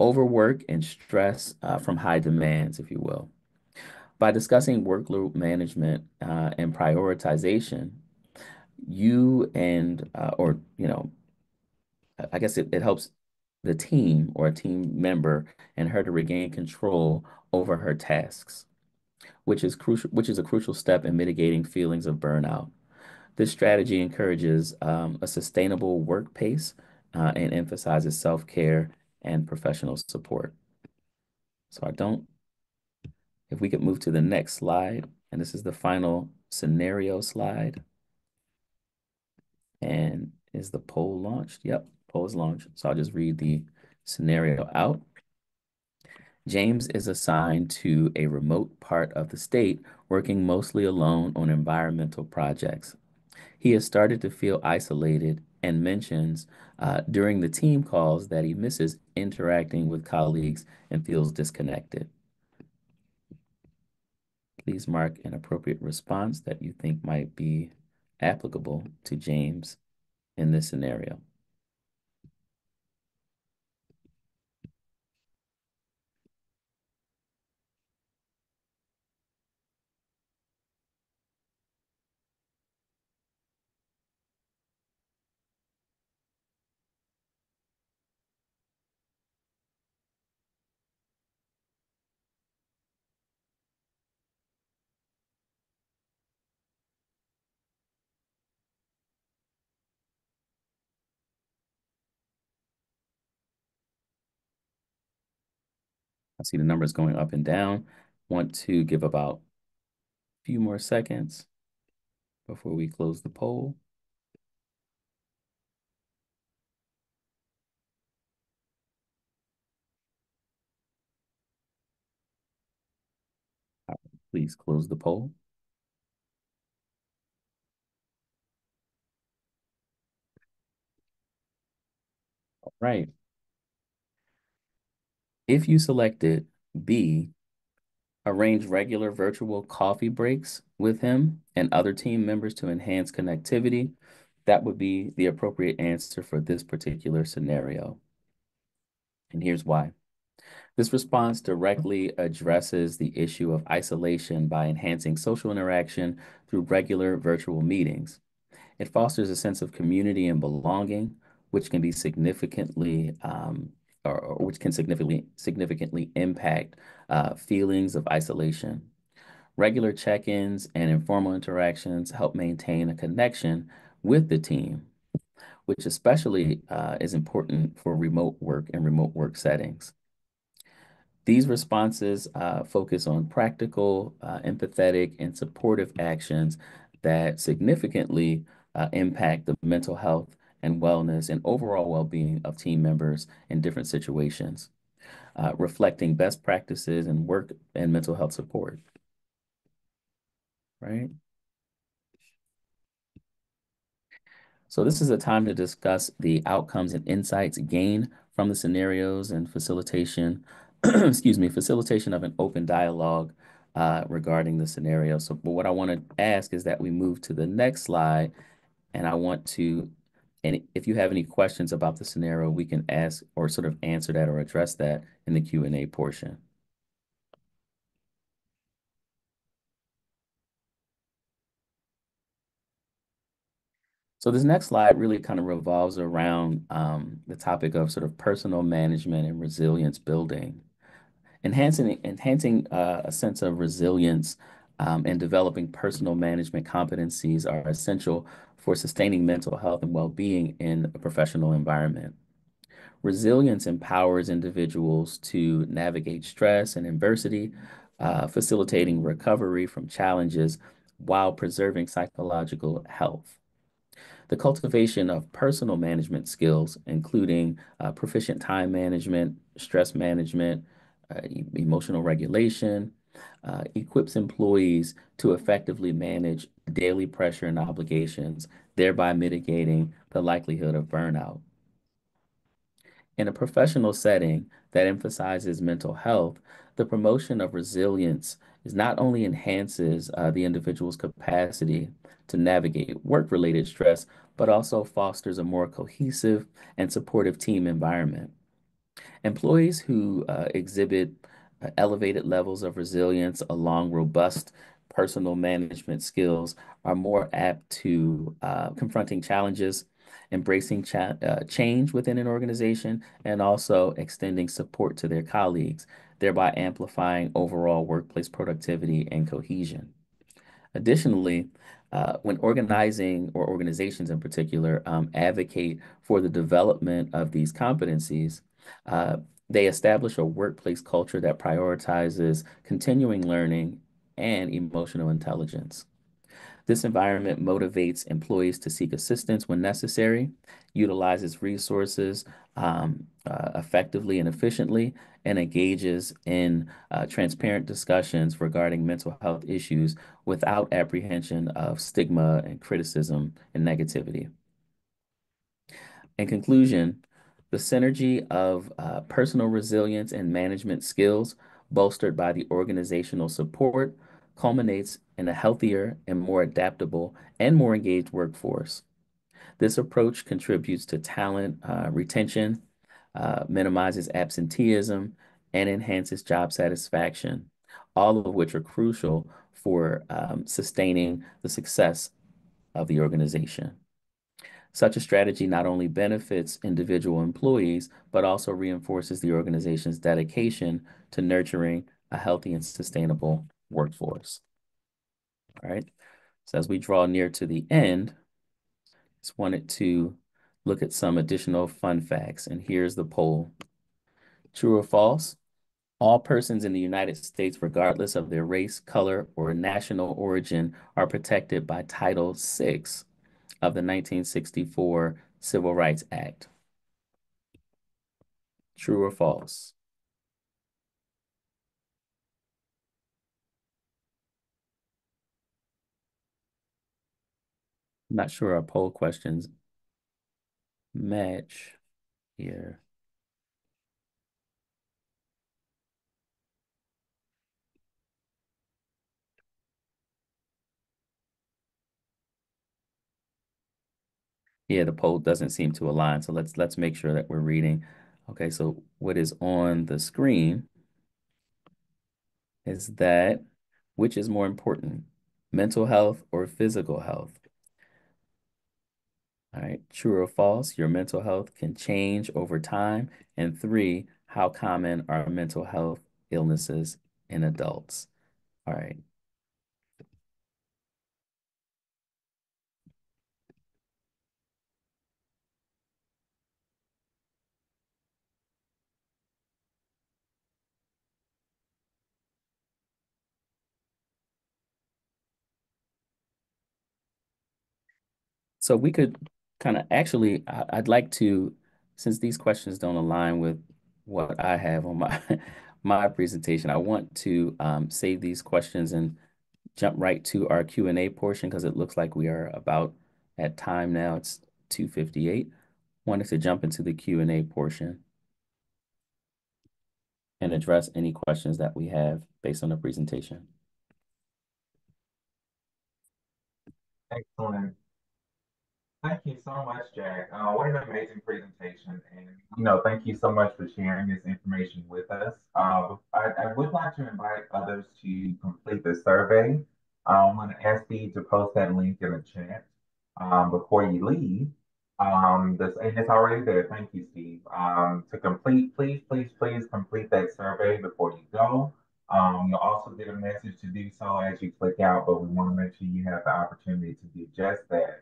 overwork and stress from high demands, if you will. By discussing workload management and prioritization, you and, or, I guess it helps the team or a team member and her to regain control over her tasks, which is a crucial step in mitigating feelings of burnout. This strategy encourages a sustainable work pace and emphasizes self-care and professional support. So if we could move to the next slide, and this is the final scenario slide. And is the poll launched? Yep, poll is launched. So I'll just read the scenario out. James is assigned to a remote part of the state, working mostly alone on environmental projects. He has started to feel isolated and mentions during the team calls that he misses interacting with colleagues and feels disconnected. Please mark an appropriate response that you think might be applicable to James in this scenario. I see the numbers going up and down. Want to give about a few more seconds before we close the poll. Please close the poll. All right. If you selected B, arrange regular virtual coffee breaks with him and other team members to enhance connectivity, That would be the appropriate answer for this particular scenario. And here's why. This response directly addresses the issue of isolation by enhancing social interaction through regular virtual meetings. It fosters a sense of community and belonging, which can be significantly or which can significantly impact feelings of isolation. Regular check-ins and informal interactions help maintain a connection with the team, which especially is important for remote work and remote work settings. These responses focus on practical, empathetic, and supportive actions that significantly impact the mental health and wellness and overall well-being of team members in different situations, reflecting best practices in work and mental health support, right? So this is a time to discuss the outcomes and insights gained from the scenarios and facilitation, excuse me, facilitation of an open dialogue regarding the scenario. So but what I want to ask is that we move to the next slide, and I want to, and if you have any questions about the scenario, we can ask or sort of answer that or address that in the Q&A portion. So this next slide really kind of revolves around the topic of sort of personal management and resilience building. Enhancing a sense of resilience and developing personal management competencies are essential for sustaining mental health and well-being in a professional environment. Resilience empowers individuals to navigate stress and adversity, facilitating recovery from challenges while preserving psychological health. The cultivation of personal management skills, including proficient time management, stress management, emotional regulation, equips employees to effectively manage daily pressure and obligations, thereby mitigating the likelihood of burnout. In a professional setting that emphasizes mental health, the promotion of resilience is not only enhances the individual's capacity to navigate work-related stress, but also fosters a more cohesive and supportive team environment. Employees who exhibit elevated levels of resilience along robust personal management skills are more apt to confronting challenges, embracing change within an organization, and also extending support to their colleagues, thereby amplifying overall workplace productivity and cohesion. Additionally, when organizing or organizations in particular advocate for the development of these competencies, uh, they establish a workplace culture that prioritizes continuing learning and emotional intelligence. This environment motivates employees to seek assistance when necessary, utilizes resources effectively and efficiently, and engages in transparent discussions regarding mental health issues without apprehension of stigma and criticism and negativity. In conclusion, the synergy of personal resilience and management skills, bolstered by the organizational support, culminates in a healthier and more adaptable and more engaged workforce. This approach contributes to talent retention, minimizes absenteeism, and enhances job satisfaction, all of which are crucial for sustaining the success of the organization. Such a strategy not only benefits individual employees, but also reinforces the organization's dedication to nurturing a healthy and sustainable workforce. All right. So as we draw near to the end, just wanted to look at some additional fun facts. And here's the poll. True or false? All persons in the United States, regardless of their race, color, or national origin, are protected by Title VI of the 1964 Civil Rights Act. True or false? I'm not sure our poll questions match here. Yeah, the poll doesn't seem to align. So let's make sure that we're reading. Okay, so what is on the screen is that which is more important, mental health or physical health? All right, true or false, your mental health can change over time. And three, how common are mental health illnesses in adults? All right. So we could kind of actually, I'd like to, since these questions don't align with what I have on my my presentation, I want to save these questions and jump right to our Q&A portion because it looks like we are about at time now. It's 2:58. Wanted to jump into the Q&A portion and address any questions that we have based on the presentation. Excellent. Thank you so much, Jack. What an amazing presentation. And, thank you so much for sharing this information with us. I would like to invite others to complete the survey. I'm going to ask you to post that link in the chat before you leave. And it's already there. Thank you, Steve. To complete, please, please, please complete that survey before you go. You'll also get a message to do so as you click out, but we want to make sure you have the opportunity to do just that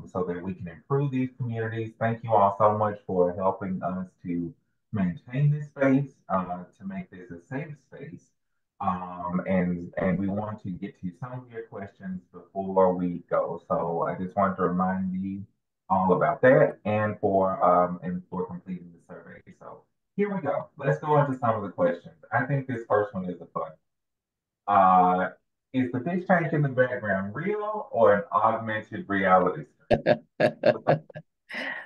so that we can improve these communities. Thank you all so much for helping us to maintain this space, to make this a safe space. And we want to get to some of your questions before we go. So I just wanted to remind you all about that and for completing the survey. So here we go. Let's go into some of the questions. I think this first one is a fun. Uh, is the fish tank in the background real or an augmented reality?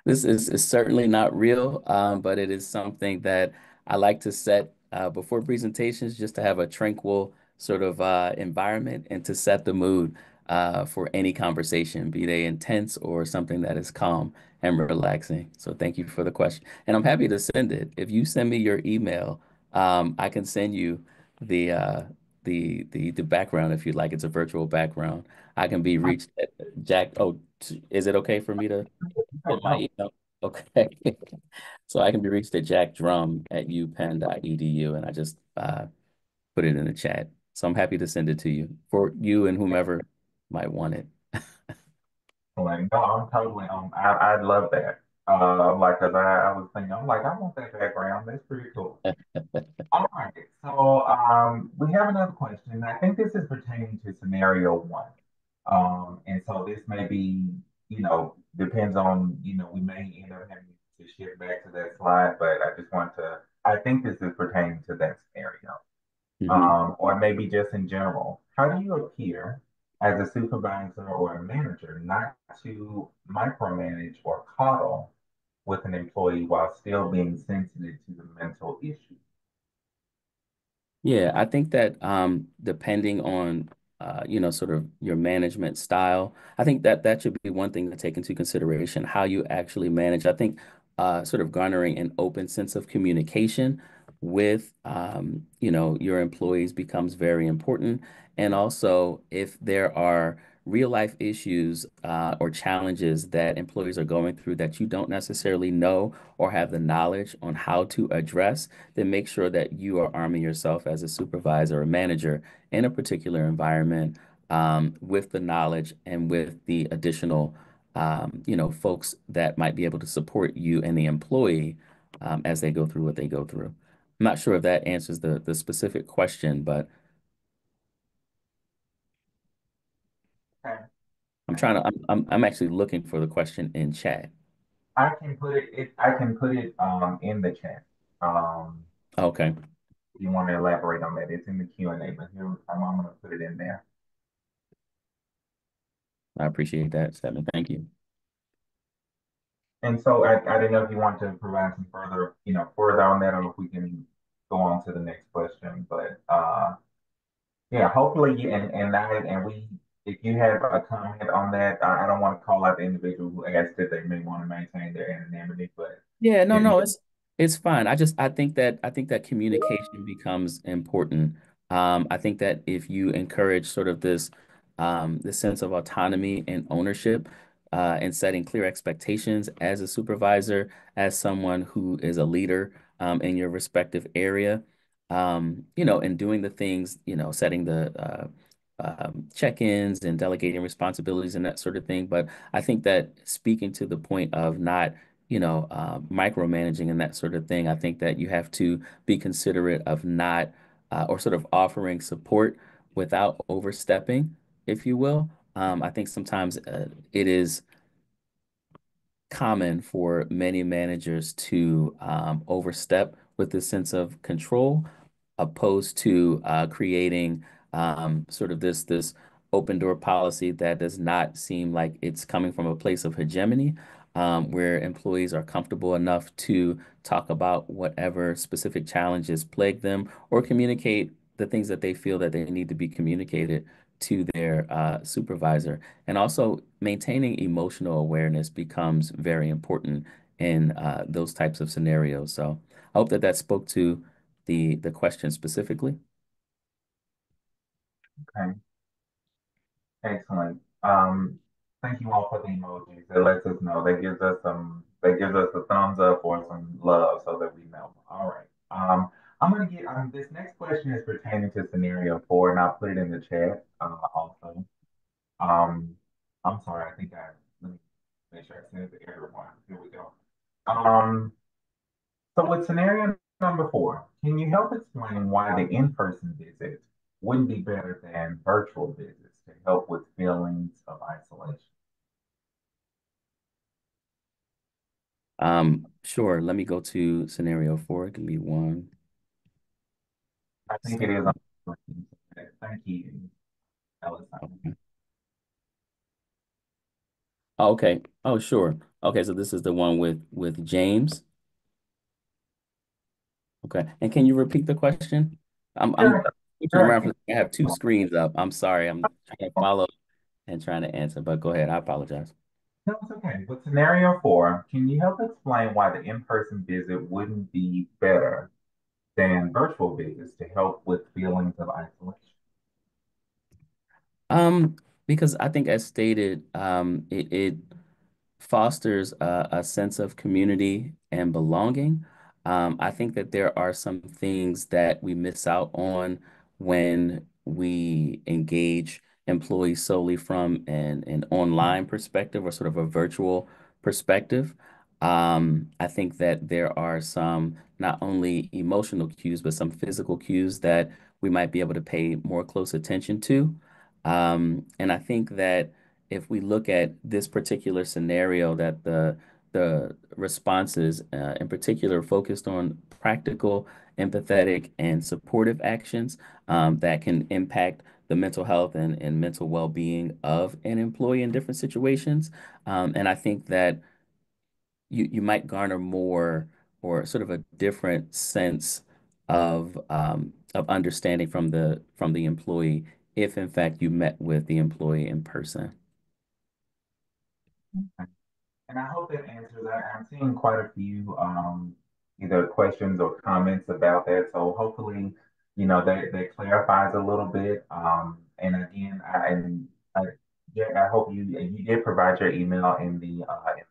This is certainly not real, but it is something that I like to set before presentations just to have a tranquil sort of environment and to set the mood for any conversation, be they intense or something that is calm and relaxing. So thank you for the question. And I'm happy to send it. If you send me your email, I can send you the the background if you'd like. It's a virtual background. I can be reached at Jack. Oh, is it okay for me to No, get my no. email? Okay. So I can be reached at jackdrum@upenn.edu, and I just put it in the chat. So I'm happy to send it to you for you and whomever might want it. Like, no, I'm totally I love that. Like, cause I was thinking, I'm like, I want that background. That's pretty cool. All right. So, we have another question. I think this is pertaining to scenario one. And so this may be, depends on, we may end up having to shift back to that slide, but I think this is pertaining to that scenario. Mhm. Or maybe just in general. How do you appear as a supervisor or a manager not to micromanage or coddle with an employee while still being sensitive to the mental issue? Yeah, I think that depending on sort of your management style, I think that that should be one thing to take into consideration, how you actually manage. I think sort of garnering an open sense of communication with your employees becomes very important. And also, if there are real life issues or challenges that employees are going through that you don't necessarily know or have the knowledge on how to address, then make sure that you are arming yourself as a supervisor or manager in a particular environment with the knowledge and with the additional, folks that might be able to support you and the employee as they go through what they go through. I'm not sure if that answers the specific question, but Okay. I'm Okay. trying to, I'm actually looking for the question in chat. I can put it in the chat. Um, Okay, if you want to elaborate on that, it's in the Q&A, but here I'm gonna put it in there. I appreciate that, Stephen. Thank you. And so I didn't know if you want to provide some further, further on that, or if we can go on to the next question. But yeah, hopefully, and we if you have a comment on that, I don't want to call out the individual who asked it. They may want to maintain their anonymity, but Yeah, no, if you, no, it's fine. I think that communication becomes important. I think that if you encourage sort of this sense of autonomy and ownership, and setting clear expectations as a supervisor, as someone who is a leader in your respective area, and doing the things, setting the check-ins and delegating responsibilities and that sort of thing. But I think that speaking to the point of not micromanaging and that sort of thing. I think that you have to be considerate of not, or sort of offering support without overstepping, if you will. I think sometimes it is common for many managers to overstep with this sense of control, opposed to creating sort of this open door policy that does not seem like it's coming from a place of hegemony, where employees are comfortable enough to talk about whatever specific challenges plague them or communicate the things that they feel that they need to be communicated to their supervisor. And also maintaining emotional awareness becomes very important in those types of scenarios. So I hope that that spoke to the question specifically. okay, excellent. Thank you all for the emojis. It lets us know. That gives us a thumbs up or some love so that we know. All right. I'm gonna get this next question is pertaining to scenario four, and I'll put it in the chat also. Um, I'm sorry, let me make sure I send it to everyone. Here we go. Um, so with scenario number four, can you help explain why the in-person visit wouldn't be better than virtual visits to help with feelings of isolation? Sure. Let me go to scenario four. Give me one I think it is on second. the screen. Thank you, Alice. Okay. Oh, okay. Oh, sure. Okay, so this is the one with James. Okay. And can you repeat the question? I'm Sure, switching sure. around from I have two screens up. I'm sorry. I'm trying to follow and trying to answer, but go ahead. I apologize. No, it's okay. With scenario four, can you help explain why the in-person visit wouldn't be better than virtual visits to help with feelings of isolation? Um, because I think as stated, it fosters a sense of community and belonging. I think that there are some things that we miss out on when we engage employees solely from an online perspective or sort of a virtual perspective. I think that there are some not only emotional cues, but some physical cues that we might be able to pay more close attention to. And I think that if we look at this particular scenario, that the responses, in particular, focused on practical, empathetic, and supportive actions that can impact the mental health and mental well-being of an employee in different situations. And I think that you might garner more or sort of a different sense of understanding from the employee if in fact you met with the employee in person. And I hope that answers. I'm seeing quite a few either questions or comments about that. So hopefully, that clarifies a little bit. And again, yeah, I hope you did provide your email in the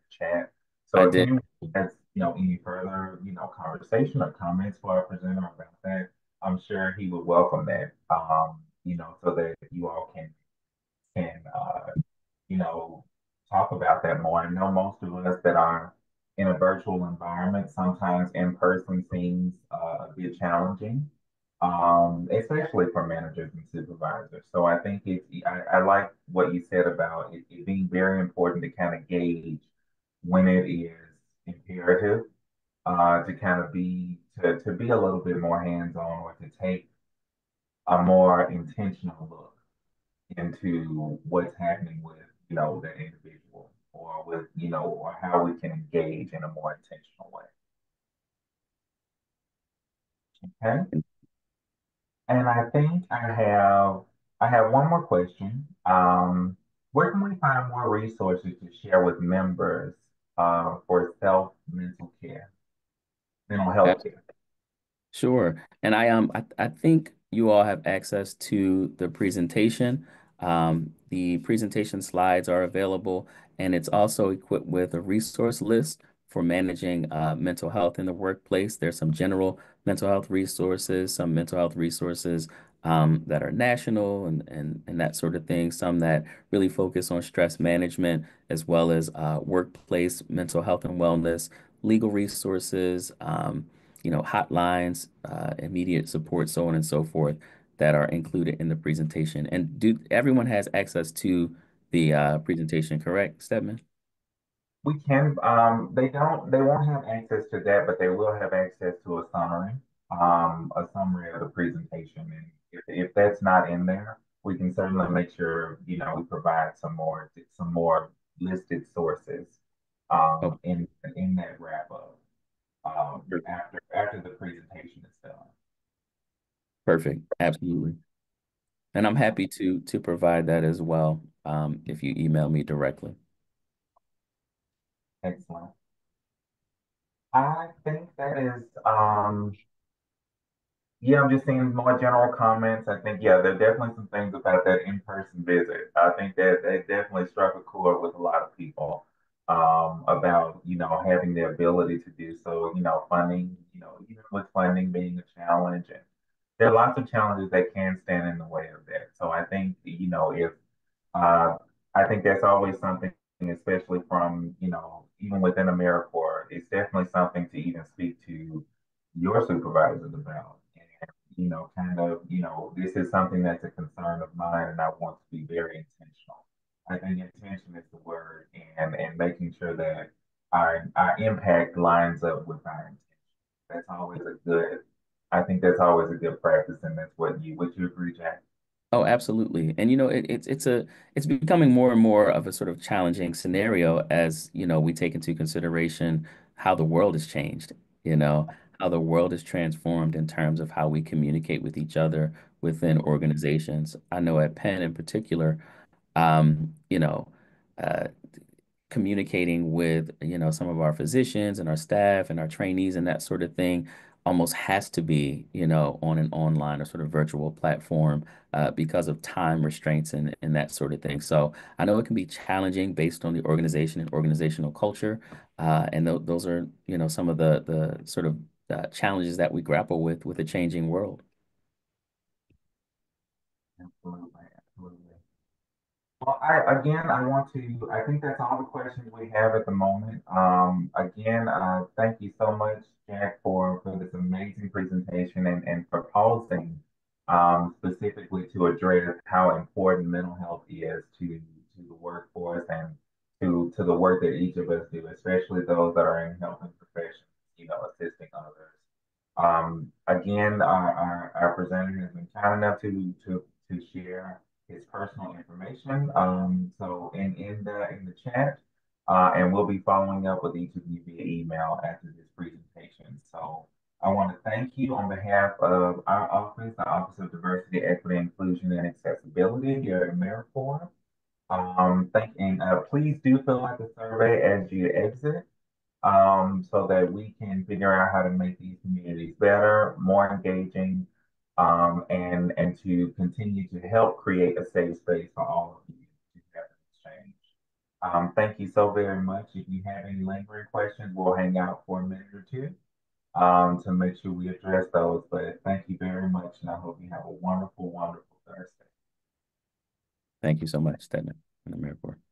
chat. So I if did. anyone has any further conversation or comments for our presenter about that, I'm sure he would welcome that. So that you all can you know, talk about that more. I know most of us that are in a virtual environment, sometimes in person seems a bit challenging, especially for managers and supervisors. So I think I like what you said about it being very important to kind of gauge when it is imperative to kind of to be a little bit more hands-on or to take a more intentional look into what's happening with the individual or with or how we can engage in a more intentional way. Okay. And I think I have one more question. Where can we find more resources to share with members for self mental care, mental health care? Sure. And I think you all have access to the presentation. The presentation slides are available, and it's also equipped with a resource list for managing mental health in the workplace. There's some general mental health resources, some mental health resources that are national and that sort of thing, some that really focus on stress management as well as workplace mental health and wellness, legal resources. Hotlines, immediate support, so on and so forth, that are included in the presentation. And do everyone has access to the presentation, correct, Stedman? We can, they won't have access to that, but they will have access to a summary of the presentation. And if that's not in there, we can certainly make sure, we provide some more listed sources, Oh, in that wrap up, per- after the presentation is done. perfect. Absolutely. And I'm happy to provide that as well, if you email me directly. Excellent. I think that is, yeah, I'm just seeing more general comments. I think, yeah, there are definitely some things about that in-person visit. I think that it definitely struck a chord with a lot of people, about, having the ability to do so, funding, even with funding being a challenge. And there are lots of challenges that can stand in the way of that. So I think, if uh, I think that's always something, especially from, even within AmeriCorps, it's definitely something to even speak to your supervisors about. And, kind of, this is something that's a concern of mine, and I want to be very intentional. I think intention is the word, and making sure that our impact lines up with our intention. That's always a good, I think that's always a good practice, and that's what you agree, Jack? Oh, absolutely. And it's becoming more and more of a sort of challenging scenario as, we take into consideration how the world has changed, how the world is transformed in terms of how we communicate with each other within organizations. I know at Penn in particular, um, you know, uh, communicating with, some of our physicians and our staff and our trainees and that sort of thing almost has to be, on an online or sort of virtual platform because of time restraints and that sort of thing. So I know it can be challenging based on the organization and organizational culture. And th those are, some of the sort of challenges that we grapple with a changing world. Absolutely, absolutely. Well, I think that's all the questions we have at the moment. Again, thank you so much, Jack, for this amazing presentation and for pausing, specifically to address how important mental health is to the workforce and to the work that each of us do, especially those that are in helping professions, assisting others. Again, our presenter has been kind enough to share his personal information. So in the chat, and we'll be following up with each of you via email after this presentation. So I want to thank you on behalf of our office, the Office of Diversity, Equity, Inclusion, and Accessibility here at AmeriCorps. And please do fill out the survey as you exit, so that we can figure out how to make these communities better, more engaging, and to continue to help create a safe space for all of you to have an exchange. Thank you so very much. If you have any lingering questions, we'll hang out for a minute or two, to make sure we address those. But thank you very much, and I hope you have a wonderful, wonderful Thursday. Thank you so much, Stedman and AmeriCorps.